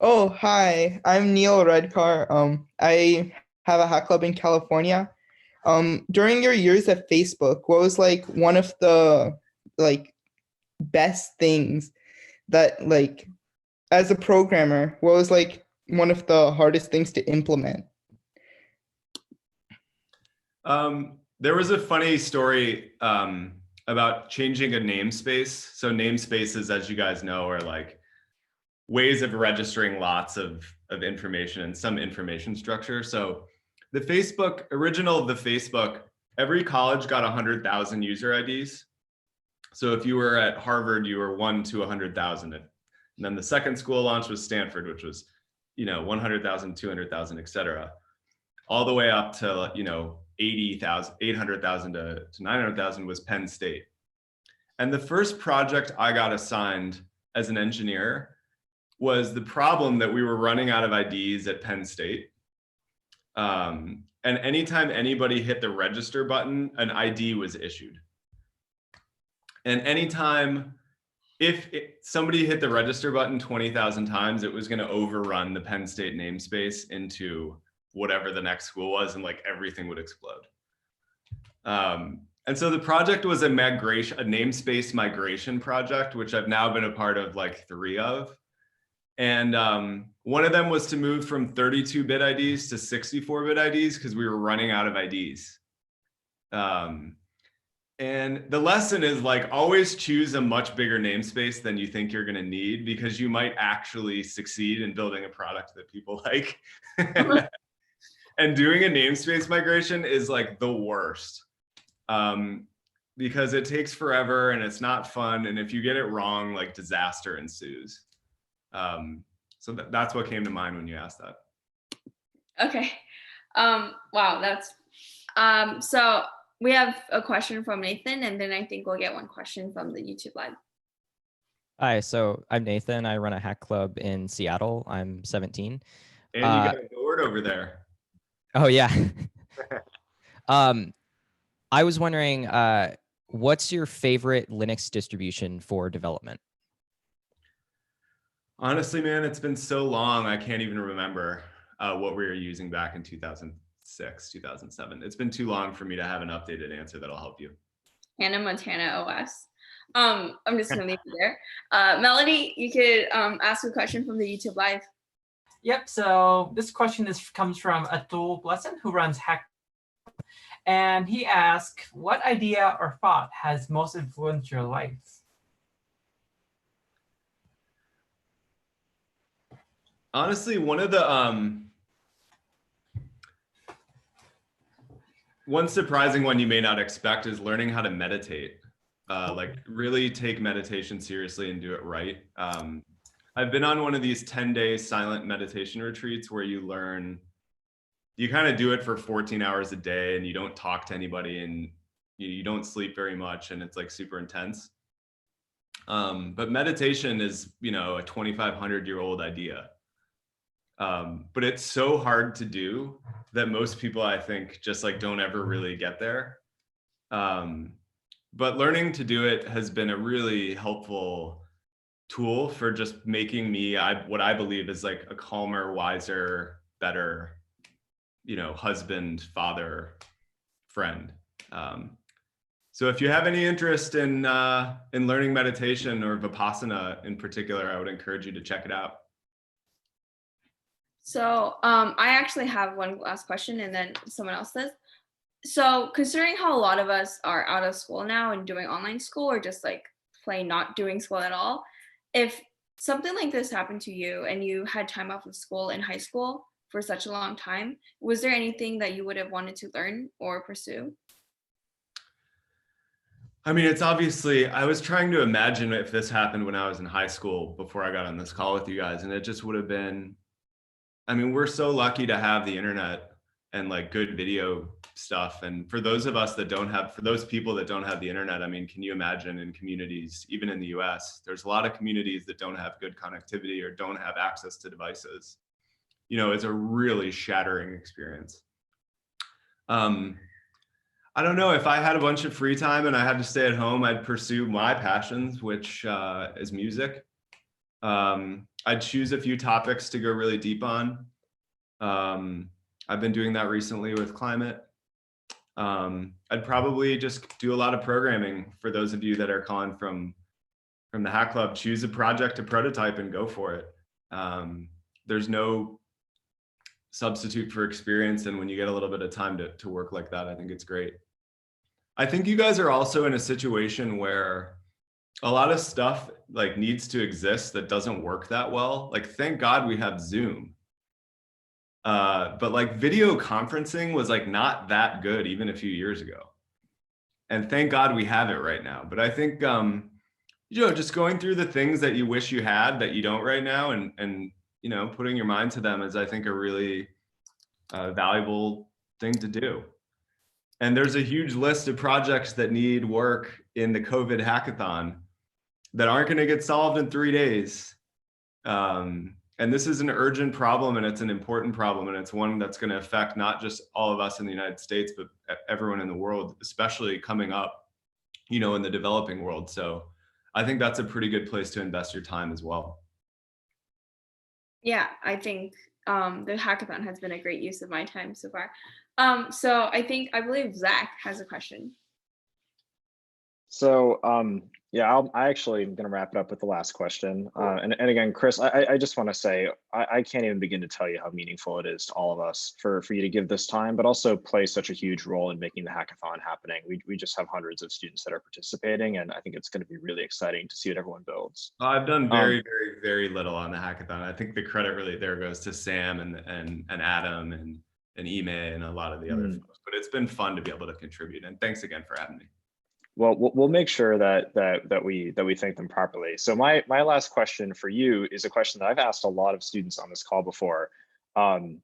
Oh, hi. I'm Neil Redcar. I have a hack club in California. During your years at Facebook, what was like one of the like best things that like as a programmer, what was like one of the hardest things to implement? There was a funny story about changing a namespace. So namespaces, as you guys know, are like ways of registering lots of information and some information structure. So the original of the Facebook, every college got 100,000 user IDs. So if you were at Harvard, you were 1 to 100,000. And then the second school launch was Stanford, which was, 100,000, 200,000, et cetera, all the way up to, 80,000, 800,000 to 900,000 was Penn State. And the first project I got assigned as an engineer was the problem that we were running out of IDs at Penn State. And anytime anybody hit the register button, an ID was issued. And anytime somebody hit the register button 20,000 times, it was going to overrun the Penn State namespace into whatever the next school was, and like everything would explode. And so the project was a namespace migration project, which I've now been a part of like 3 of. And one of them was to move from 32-bit IDs to 64-bit IDs because we were running out of IDs. And the lesson is like always choose a much bigger namespace than you think you're going to need, because you might actually succeed in building a product that people like. And doing a namespace migration is like the worst because it takes forever and it's not fun. And if you get it wrong, like disaster ensues. So that's what came to mind when you asked that. Okay. Wow, that's so we have a question from Nathan, and then I think we'll get one question from the YouTube Live. Hi, so I'm Nathan. I run a hack club in Seattle. I'm 17. And you got a board over there. Oh yeah. I was wondering, what's your favorite Linux distribution for development? Honestly, man, it's been so long, I can't even remember what we were using back in 2006, 2007. It's been too long for me to have an updated answer that'll help you. Hannah Montana OS. I'm just gonna leave it there. Melody, you could ask a question from the YouTube Live. Yep, so this question comes from Atul Blesson, who runs Hack. And he asked, what idea or thought has most influenced your life? Honestly, one of the one surprising one you may not expect is learning how to meditate. Like really take meditation seriously and do it right. I've been on one of these 10-day silent meditation retreats where you kind of do it for 14 hours a day and you don't talk to anybody and you don't sleep very much and it's like super intense. But meditation is, a 2,500-year-old idea. But it's so hard to do that most people, I think, just like don't ever really get there. But learning to do it has been a really helpful tool for just making me what I believe is like a calmer, wiser, better, husband, father, friend. So if you have any interest in learning meditation or Vipassana in particular, I would encourage you to check it out. So I actually have one last question and then someone else does. So considering how a lot of us are out of school now and doing online school or just like plain not doing school at all, if something like this happened to you and you had time off of school in high school for such a long time, was there anything that you would have wanted to learn or pursue? I mean, it's obviously, I was trying to imagine if this happened when I was in high school before I got on this call with you guys, and it just would have been, I mean, we're so lucky to have the internet and like good video stuff. And for those of us that don't have, for those people that don't have the internet, I mean, can you imagine in communities, even in the US, there's a lot of communities that don't have good connectivity or don't have access to devices. It's a really shattering experience. I don't know, if I had a bunch of free time and I had to stay at home, I'd pursue my passions, which is music. I'd choose a few topics to go really deep on. I've been doing that recently with climate. I'd probably just do a lot of programming. For those of you that are calling from the Hack Club, choose a project to prototype and go for it. There's no substitute for experience. And when you get a little bit of time to work like that, I think it's great. I think you guys are also in a situation where a lot of stuff like needs to exist that doesn't work that well. Like, thank God we have Zoom. But like video conferencing was like not that good even a few years ago. And thank God we have it right now. But I think, just going through the things that you wish you had that you don't right now and putting your mind to them is, I think, a really valuable thing to do. And there's a huge list of projects that need work in the COVID hackathon that aren't going to get solved in 3 days. And this is an urgent problem, and it's an important problem, and it's one that's going to affect not just all of us in the United States, but everyone in the world, especially coming up, in the developing world. So I think that's a pretty good place to invest your time as well. Yeah, I think the hackathon has been a great use of my time so far. So I believe Zach has a question. So I actually am going to wrap it up with the last question. And again, Chris, I just want to say, I can't even begin to tell you how meaningful it is to all of us for you to give this time, but also play such a huge role in making the hackathon happening. We just have hundreds of students that are participating, and I think it's going to be really exciting to see what everyone builds. I've done very, very, very little on the hackathon. I think the credit really there goes to Sam and Adam and Ime and a lot of the other folks, but it's been fun to be able to contribute. And thanks again for having me. Well, we'll make sure that we thank them properly. So my last question for you is a question that I've asked a lot of students on this call before, and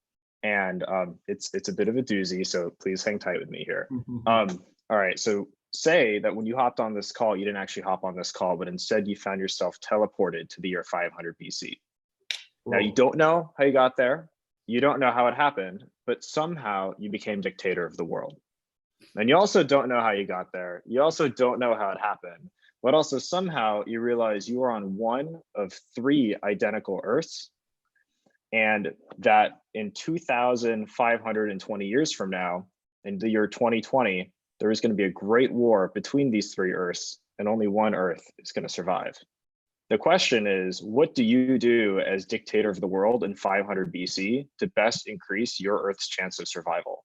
it's a bit of a doozy. So please hang tight with me here. All right. So say that when you hopped on this call, you didn't actually hop on this call, but instead you found yourself teleported to the year 500 BC. Now you don't know how you got there. You don't know how it happened, but somehow you became dictator of the world. And you also don't know how you got there. You also don't know how it happened, but also somehow you realize you are on one of 3 identical Earths, and that in 2,520 years from now, in the year 2020, there is going to be a great war between these 3 Earths, and only one Earth is going to survive. The question is, what do you do as dictator of the world in 500 BC to best increase your Earth's chance of survival?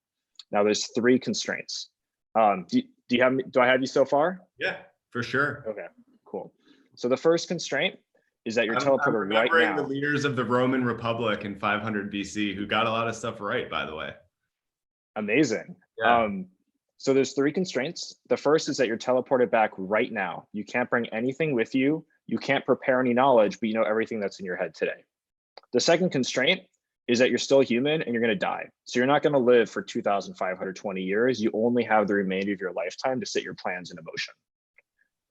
Now, there's 3 constraints. Do I have you so far? Yeah, for sure. Okay, cool. So the first constraint is that you're teleported right now. The leaders of the Roman Republic in 500 BC who got a lot of stuff right, by the way. Amazing. Yeah. So there's 3 constraints. The first is that you're teleported back right now. You can't bring anything with you. You can't prepare any knowledge, but you know everything that's in your head today. The second constraint is that you're still human and you're going to die. So you're not going to live for 2,520 years. You only have the remainder of your lifetime to set your plans into motion.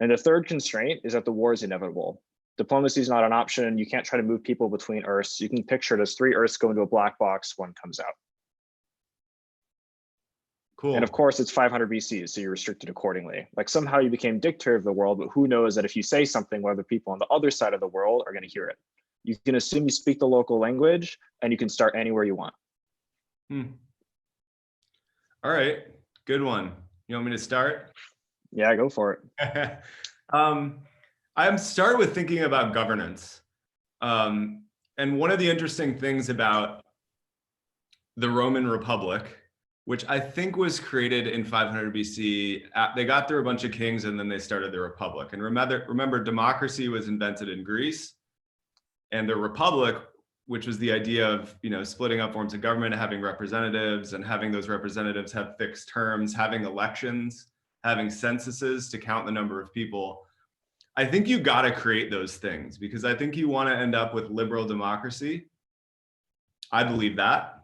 And the third constraint is that the war is inevitable. Diplomacy is not an option. You can't try to move people between Earths. You can picture it as 3 Earths go into a black box, 1 comes out. Cool. And of course, it's 500 BC, so you're restricted accordingly. Like somehow you became dictator of the world, but who knows that if you say something, whether people on the other side of the world are going to hear it. You can assume you speak the local language, and you can start anywhere you want. All right, good one. You want me to start? Yeah, go for it. I'm start with thinking about governance. And one of the interesting things about the Roman Republic, which I think was created in 500 BC, they got through a bunch of kings and then they started the Republic. And remember, democracy was invented in Greece, and the Republic, which was the idea of, you know, splitting up forms of government, having representatives, and having those representatives have fixed terms, having elections, having censuses to count the number of people. I think you got to create those things because I think you want to end up with liberal democracy. I believe that.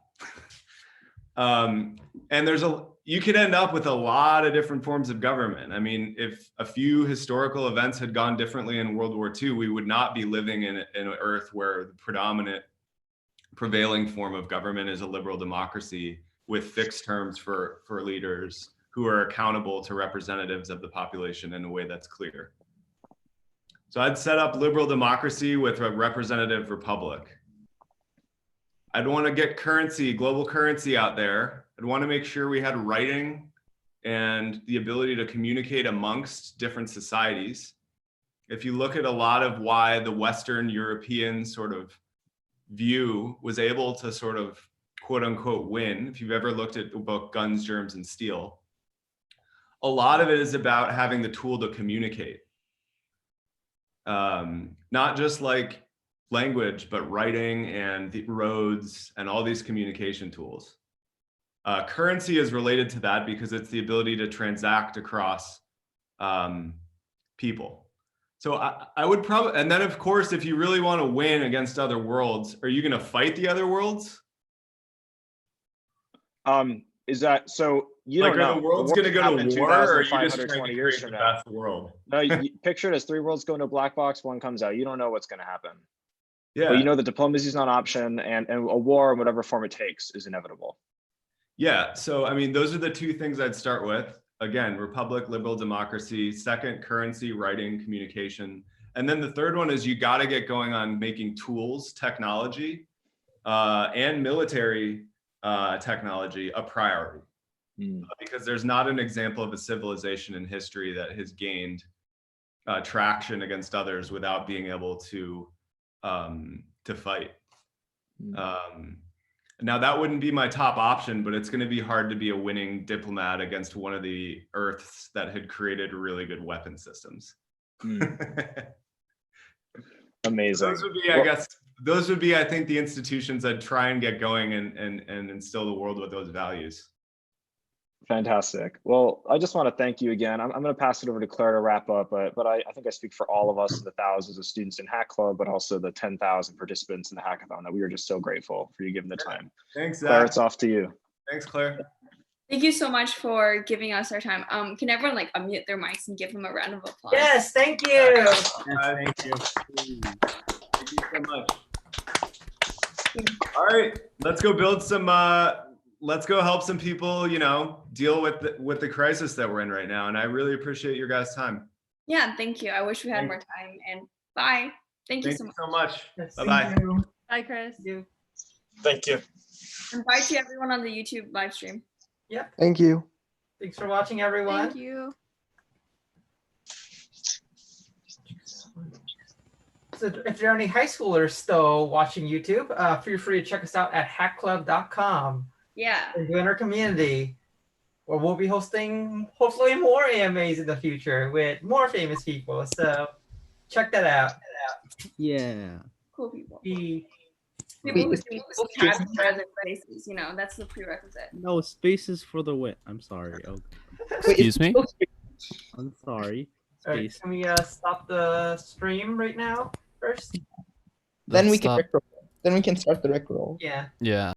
And you could end up with a lot of different forms of government. I mean, if a few historical events had gone differently in World War II, we would not be living in an Earth where the predominant prevailing form of government is a liberal democracy with fixed terms for leaders who are accountable to representatives of the population in a way that's clear. So I'd set up liberal democracy with a representative republic. I'd want to get global currency out there. I'd want to make sure we had writing and the ability to communicate amongst different societies. If you look at a lot of why the Western European sort of view was able to sort of quote unquote win, if you've ever looked at the book Guns, Germs, and Steel, a lot of it is about having the tool to communicate. Not just like language, but writing and the roads and all these communication tools. Currency is related to that because it's the ability to transact across people. So I would probably, and then of course, if you really want to win against other worlds, are you going to fight the other worlds? Is that so? You like, don't know. Are the world's going to go to war, or are you just trying to create the best world? No, you picture it as 3 worlds go into a black box, 1 comes out. You don't know what's going to happen. Yeah. But you know that diplomacy is not an option, and a war, in whatever form it takes, is inevitable. Yeah. So, I mean, those are the 2 things I'd start with. Again, republic, liberal democracy. Second, currency, writing, communication. And then the third one is you got to get going on making tools, technology, and military technology a priority. Because there's not an example of a civilization in history that has gained traction against others without being able to fight. Now that wouldn't be my top option, but it's going to be hard to be a winning diplomat against one of the Earths that had created really good weapon systems. Amazing. Those would be, I guess, those would be, I think, the institutions I'd try and get going and instill the world with those values. Fantastic. Well, I just want to thank you again. I'm going to pass it over to Claire to wrap up, but I think I speak for all of us, the thousands of students in Hack Club, but also the 10,000 participants in the hackathon, that we are just so grateful for you giving the time. Thanks, Zach. Claire, it's off to you. Thanks, Claire. Thank you so much for giving us our time. Can everyone like unmute their mics and give them a round of applause? Yes, thank you. Yes, thank you. Thank you so much. All right, let's go build some. Let's go help some people, you know, deal with the crisis that we're in right now. And I really appreciate your guys' time. Yeah, thank you. I wish we had more time. And bye. Thank you so much. Yes, Bye-bye. Bye, Chris. Thank you. And bye to everyone on the YouTube live stream. Yep. Thank you. Thanks for watching, everyone. Thank you. So if there are any high schoolers still watching YouTube, feel free to check us out at hackclub.com. Yeah. And join our community, where we'll be hosting hopefully more AMAs in the future with more famous people. So check that out. Yeah. Cool people. People who Wait, do tabs rather than spaces, you know, that's the prerequisite. No, spaces for the win. I'm sorry. Okay. Excuse me? I'm sorry. All right, Space. can we stop the stream right now first? Then we can Stop. Rickroll. Then we can start the Rickroll. Yeah. Yeah.